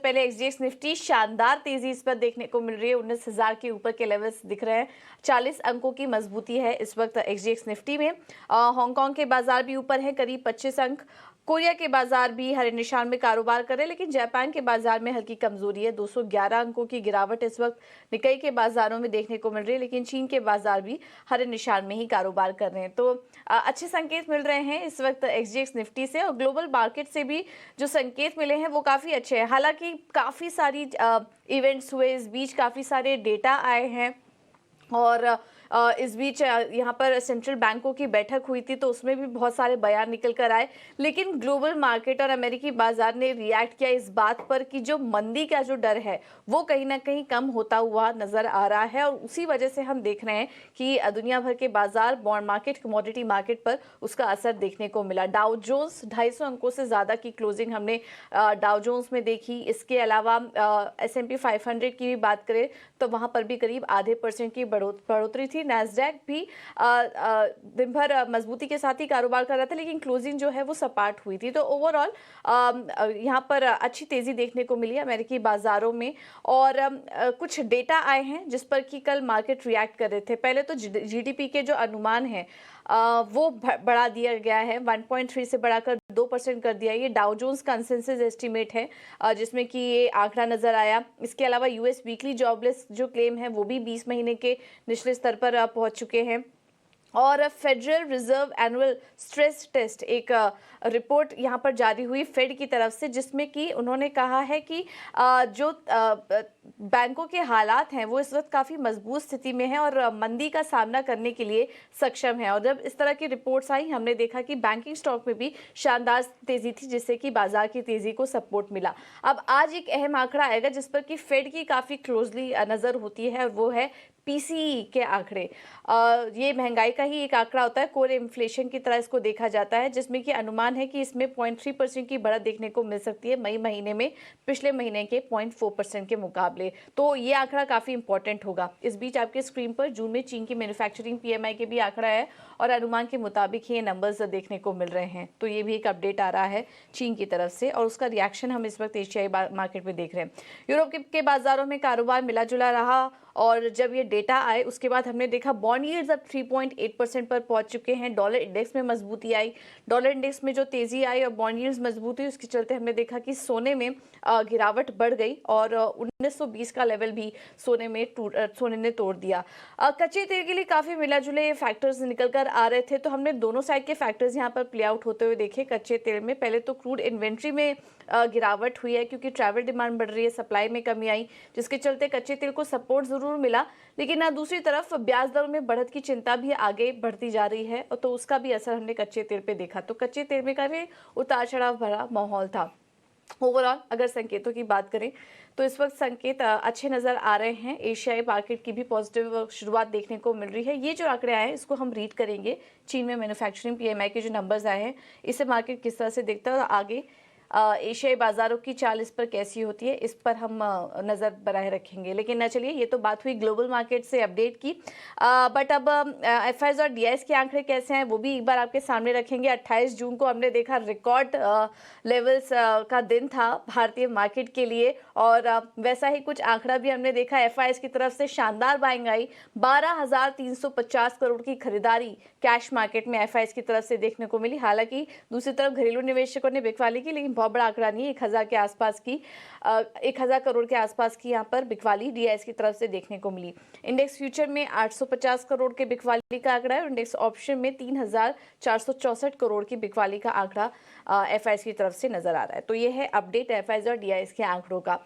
पहले एक्सजीएक्स निफ्टी शानदार तेजी इस पर देखने को मिल रही है। 19,000 के ऊपर के लेवल्स दिख रहे हैं। 40 अंकों की मजबूती है इस वक्त एक्सजीएक्स निफ्टी में। हांगकांग के बाजार भी ऊपर है, करीब 25 अंक। कोरिया के बाजार भी हरे निशान में कारोबार कर रहे हैं, लेकिन जापान के बाजार में हल्की कमजोरी है। 211 अंकों की गिरावट इस वक्त निकाई के बाजारों में देखने को मिल रही है, लेकिन चीन के बाजार भी हरे निशान में ही कारोबार कर रहे हैं। तो अच्छे संकेत मिल रहे हैं इस वक्त एक्सजीएक्स निफ्टी से, और ग्लोबल मार्केट से भी जो संकेत मिले हैं वो काफी अच्छे हैं। हालांकि काफी सारी इवेंट्स हुए इस बीच, काफी सारे डेटा आए हैं, और इस बीच यहाँ पर सेंट्रल बैंकों की बैठक हुई थी, तो उसमें भी बहुत सारे बयान निकल कर आए। लेकिन ग्लोबल मार्केट और अमेरिकी बाजार ने रिएक्ट किया इस बात पर कि जो मंदी का जो डर है वो कहीं ना कहीं कम होता हुआ नजर आ रहा है, और उसी वजह से हम देख रहे हैं कि दुनिया भर के बाजार, बॉन्ड मार्केट, कमोडिटी मार्केट पर उसका असर देखने को मिला। डाउ जोन्स 250 अंकों से ज्यादा की क्लोजिंग हमने डाउ जोन्स में देखी। इसके अलावा S&P 500 की भी बात करें तो वहां पर भी करीब %0.5 की बढ़ोतरी थी। नैस्डैक भी दिन भर मजबूती के साथ ही कारोबार कर रहा था, लेकिन क्लोजिंग जो है वो सपाट हुई थी। तो ओवरऑल यहाँ पर अच्छी तेजी देखने को मिली अमेरिकी बाजारों में, और कुछ डेटा आए हैं जिस पर कि कल मार्केट रिएक्ट कर रहे थे। पहले तो जीडीपी के जो अनुमान है वो बढ़ा दिया गया है, 1.3 से बढ़ाकर 2% कर दिया। ये डाउ जोन्स कंसेंसस एस्टीमेट है जिसमें कि ये आंकड़ा नजर आया। इसके अलावा यूएस वीकली जॉबलेस जो क्लेम है वो भी 20 महीने के निचले स्तर पर पहुंच चुके हैं। और Federal Reserve annual stress test, एक रिपोर्ट यहाँ पर जारी हुई फेड की तरफ से, जिसमें कि उन्होंने कहा है कि जो बैंकों के हालात हैं वो इस वक्त काफ़ी मजबूत स्थिति में है और मंदी का सामना करने के लिए सक्षम है। और जब इस तरह की रिपोर्ट्स आई, हमने देखा कि बैंकिंग स्टॉक में भी शानदार तेजी थी, जिससे कि बाजार की तेजी को सपोर्ट मिला। अब आज एक अहम आंकड़ा आएगा जिस पर कि फेड की काफ़ी क्लोजली नज़र होती है, और वो है पीसीई के आंकड़े। ये महंगाई का ही एक आंकड़ा होता है, कोर इन्फ्लेशन की तरह इसको देखा जाता है, जिसमें कि अनुमान है कि इसमें 0.3% की बढ़त देखने को मिल सकती है मई महीने में, पिछले महीने के 0.4% के मुकाबले। तो ये आंकड़ा काफी इंपॉर्टेंट होगा। इस बीच आपके स्क्रीन पर जून में चीन की मैन्युफैक्चरिंग पीएमआई के भी आंकड़ा है, और अनुमान के मुताबिक ये नंबर्स देखने को मिल रहे हैं। तो ये भी एक अपडेट आ रहा है चीन की तरफ से, और उसका रिएक्शन हम इस वक्त एशियाई मार्केट में देख रहे हैं। यूरोप के बाजारों में कारोबार मिला जुला रहा, और जब ये डेटा आए उसके बाद हमने देखा बॉन्ड यील्ड्स अब 3.8% पर पहुंच चुके हैं। डॉलर इंडेक्स में मजबूती आई, डॉलर इंडेक्स में जो तेजी आई और बॉन्ड यील्ड्स मजबूती, उसके चलते हमने देखा कि सोने में गिरावट बढ़ गई, और 1920 का लेवल भी सोने ने तोड़ दिया। कच्चे तेल के लिए काफी मिला जुले फैक्टर्स निकल कर आ रहे थे, तो हमने दोनों साइड के फैक्टर्स यहाँ पर प्ले आउट होते हुए देखे। कच्चे तेल में पहले तो क्रूड इन्वेंट्री में गिरावट हुई है, क्योंकि ट्रैवल डिमांड बढ़ रही है, सप्लाई में कमी आई, जिसके चलते कच्चे तेल को सपोर्ट जरूर मिला। लेकिन दूसरी तरफ ब्याज दरों में बढ़त की चिंता भी आगे बढ़ती जा रही है, तो उसका भी असर हमने कच्चे तेल पे देखा। तो कच्चे तेल में काफी उतार चढ़ाव भरा माहौल था। ओवरऑल अगर संकेतों की बात करें तो इस वक्त संकेत अच्छे नजर आ रहे हैं। एशियाई मार्केट की भी पॉजिटिव शुरुआत देखने को मिल रही है। ये जो आंकड़े आए हैं इसको हम रीड करेंगे। चीन में मैन्युफैक्चरिंग पीएमआई के जो नंबर्स आए हैं, इससे मार्केट किस तरह से देखता है, और आगे एशियाई बाजारों की चाल इस पर कैसी होती है, इस पर हम नज़र बनाए रखेंगे। लेकिन चलिए, ये तो बात हुई ग्लोबल मार्केट से अपडेट की, बट अब एफआईआईज और डीआईएस के आंकड़े कैसे हैं वो भी एक बार आपके सामने रखेंगे। 28 जून को हमने देखा रिकॉर्ड लेवल्स का दिन था भारतीय मार्केट के लिए, और वैसा ही कुछ आंकड़ा भी हमने देखा। एफआईआईज की तरफ से शानदार बाइंग आई, 12,350 करोड़ की खरीदारी कैश मार्केट में एफआईआईज की तरफ से देखने को मिली। हालांकि दूसरी तरफ घरेलू निवेशकों ने बिकवाली की, लेकिन बहुत बड़ा आंकड़ा नहीं, 1,000 के आसपास की 1,000 करोड़ के आसपास की यहाँ पर बिकवाली डीआईएस की तरफ से देखने को मिली। इंडेक्स फ्यूचर में 850 करोड़ के बिकवाली का आंकड़ा है, और इंडेक्स ऑप्शन में 3,464 करोड़ की बिकवाली का आंकड़ा एफआईआईज की तरफ से नजर आ रहा है। तो ये है अपडेट एफआईआईज और डीआईएस के आंकड़ों का।